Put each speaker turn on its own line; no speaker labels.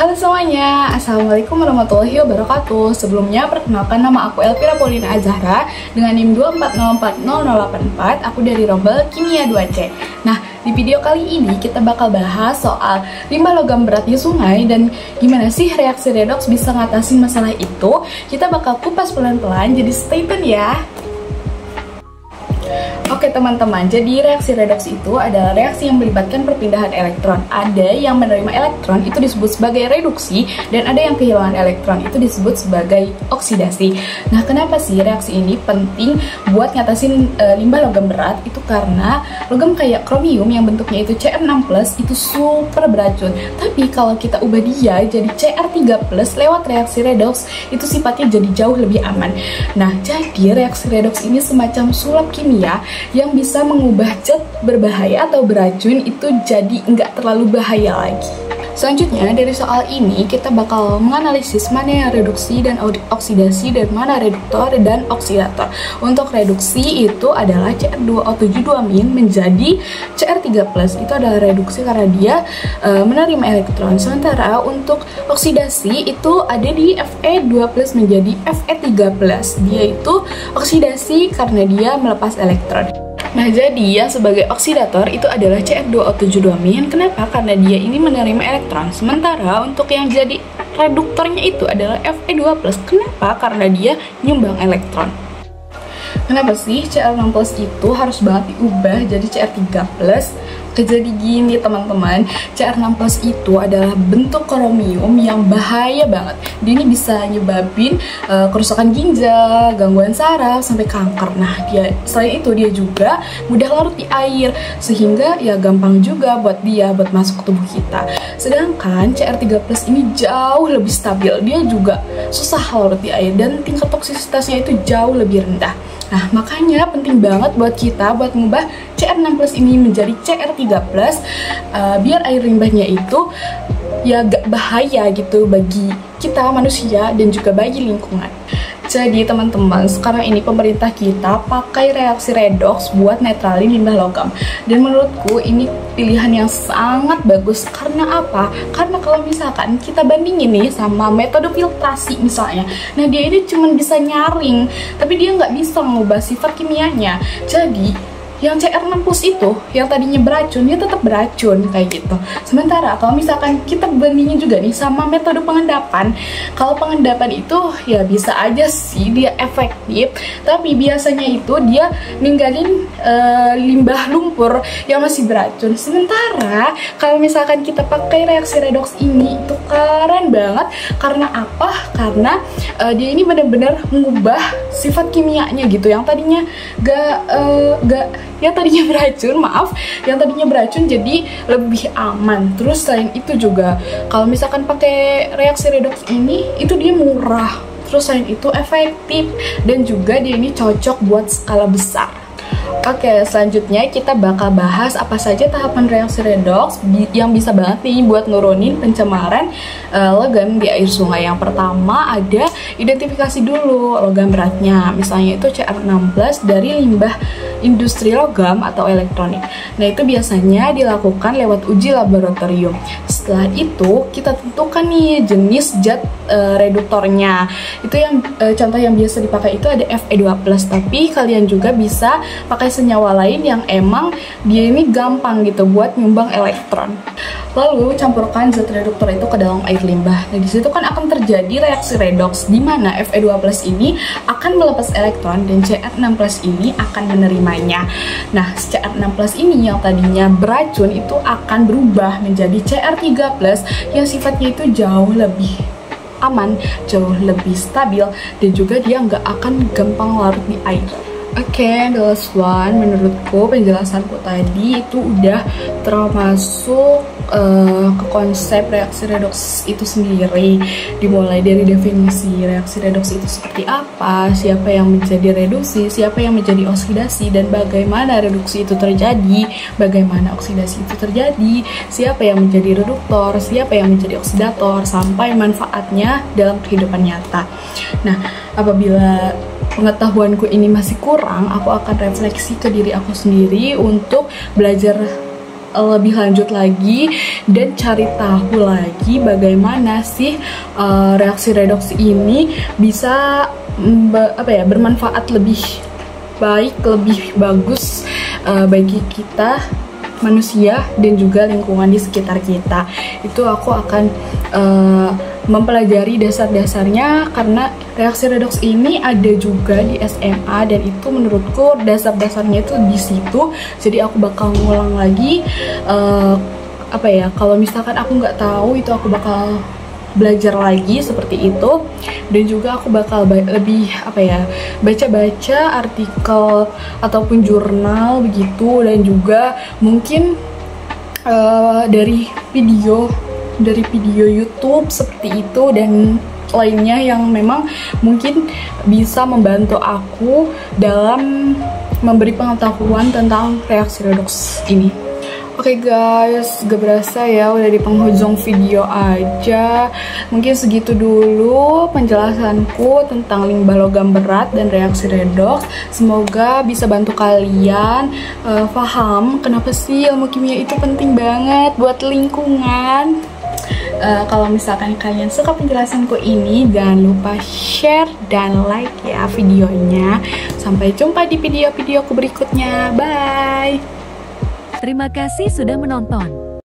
Halo semuanya, Assalamualaikum warahmatullahi wabarakatuh. Sebelumnya, perkenalkan nama aku Elvira Paulina Azahra dengan NIM 240400084. Aku dari Rombel Kimia 2C. Nah, di video kali ini kita bakal bahas soal limbah logam berat di sungai dan gimana sih reaksi redoks bisa ngatasin masalah itu. Kita bakal kupas pelan-pelan, jadi stay tune ya. Oke teman-teman, jadi reaksi redoks itu adalah reaksi yang melibatkan perpindahan elektron. Ada yang menerima elektron, itu disebut sebagai reduksi, dan ada yang kehilangan elektron, itu disebut sebagai oksidasi. Nah, kenapa sih reaksi ini penting buat ngatasin limbah logam berat? Itu karena logam kayak kromium yang bentuknya itu Cr6+, itu super beracun. Tapi kalau kita ubah dia jadi Cr3+ lewat reaksi redoks, itu sifatnya jadi jauh lebih aman. Nah, jadi reaksi redoks ini semacam sulap kimia yang bisa mengubah zat berbahaya atau beracun itu jadi nggak terlalu bahaya lagi. Selanjutnya, dari soal ini kita bakal menganalisis mana yang reduksi dan oksidasi dan mana reduktor dan oksidator. Untuk reduksi itu adalah Cr2O72- menjadi Cr3+, itu adalah reduksi karena dia menerima elektron. Sementara untuk oksidasi itu ada di Fe2+ menjadi Fe3+, dia itu oksidasi karena dia melepas elektron. Nah, jadi yang sebagai oksidator itu adalah Cr2O72-. Kenapa? Karena dia ini menerima elektron. Sementara untuk yang jadi reduktornya itu adalah Fe2+. Kenapa? Karena dia nyumbang elektron. Kenapa sih Cr6+ itu harus banget diubah jadi Cr3+? Jadi gini teman-teman, Cr6+ itu adalah bentuk kromium yang bahaya banget. Dia ini bisa nyebabin kerusakan ginjal, gangguan saraf, sampai kanker. Nah, selain itu dia juga mudah larut di air, sehingga ya gampang juga buat masuk ke tubuh kita. Sedangkan Cr3+ ini jauh lebih stabil, dia juga susah larut di air dan tingkat toksisitasnya itu jauh lebih rendah. Nah, makanya penting banget buat kita buat mengubah Cr6+ ini menjadi Cr3+, biar air limbahnya itu ya gak bahaya gitu bagi kita manusia dan juga bagi lingkungan. Jadi teman-teman, sekarang ini pemerintah kita pakai reaksi redoks buat netralin limbah logam. Dan menurutku ini pilihan yang sangat bagus. Karena apa? Karena kalau misalkan kita bandingin nih sama metode filtrasi misalnya, nah dia ini cuma bisa nyaring, tapi dia nggak bisa mengubah sifat kimianya. Jadi yang Cr6+ itu, yang tadinya beracun, dia tetap beracun, kayak gitu. Sementara kalau misalkan kita bandingin juga nih sama metode pengendapan, kalau pengendapan itu ya bisa aja sih dia efektif, tapi biasanya itu dia ninggalin limbah lumpur yang masih beracun. Sementara kalau misalkan kita pakai reaksi redoks ini, itu keren banget. Karena apa? Karena dia ini benar-benar mengubah sifat kimianya gitu, yang tadinya yang tadinya beracun jadi lebih aman. Terus selain itu juga kalau misalkan pakai reaksi redoks ini, itu dia murah. Terus selain itu efektif dan juga dia ini cocok buat skala besar. Oke, selanjutnya kita bakal bahas apa saja tahapan reaksi redoks yang bisa banget nih buat nurunin pencemaran logam di air sungai. Yang pertama ada identifikasi dulu logam beratnya, misalnya itu Cr6+ dari limbah industri logam atau elektronik. Nah, itu biasanya dilakukan lewat uji laboratorium. Setelah itu kita tentukan nih jenis zat reduktornya. Itu yang contoh yang biasa dipakai itu ada Fe2+, tapi kalian juga bisa pakai senyawa lain yang emang dia ini gampang gitu buat nyumbang elektron. Lalu campurkan zat reduktor itu ke dalam air limbah. Nah, di situ kan akan terjadi reaksi redoks di mana Fe2+ ini akan melepas elektron dan Cr6+ ini akan menerimanya. Nah, Cr6+ ini yang tadinya beracun itu akan berubah menjadi Cr3+ yang sifatnya itu jauh lebih aman, jauh lebih stabil, dan juga dia nggak akan gampang larut di air. Oke, the last one, menurutku penjelasanku tadi itu udah termasuk ke konsep reaksi redoks itu sendiri. Dimulai dari definisi reaksi redoks itu seperti apa, siapa yang menjadi reduksi, siapa yang menjadi oksidasi, dan bagaimana reduksi itu terjadi, bagaimana oksidasi itu terjadi, siapa yang menjadi reduktor, siapa yang menjadi oksidator, sampai manfaatnya dalam kehidupan nyata. Nah, apabila pengetahuanku ini masih kurang, aku akan refleksi ke diri aku sendiri untuk belajar lebih lanjut lagi dan cari tahu lagi bagaimana sih reaksi redoks ini bisa bermanfaat lebih baik, lebih bagus bagi kita manusia dan juga lingkungan di sekitar kita. Itu aku akan mempelajari dasar-dasarnya, karena reaksi redoks ini ada juga di SMA dan itu menurutku dasar-dasarnya itu di situ. Jadi aku bakal ngulang lagi kalau misalkan aku nggak tahu itu aku bakal belajar lagi seperti itu. Dan juga aku bakal lebih baca-baca artikel ataupun jurnal begitu, dan juga mungkin dari video YouTube seperti itu dan lainnya yang memang mungkin bisa membantu aku dalam memberi pengetahuan tentang reaksi redoks ini. Oke guys, gak berasa ya udah di penghujung video aja. Mungkin segitu dulu penjelasanku tentang limbah logam berat dan reaksi redoks. Semoga bisa bantu kalian paham kenapa sih ilmu kimia itu penting banget buat lingkungan. Kalau misalkan kalian suka penjelasanku ini, jangan lupa share dan like ya videonya. Sampai jumpa di video-videoku berikutnya. Bye!
Terima kasih sudah menonton.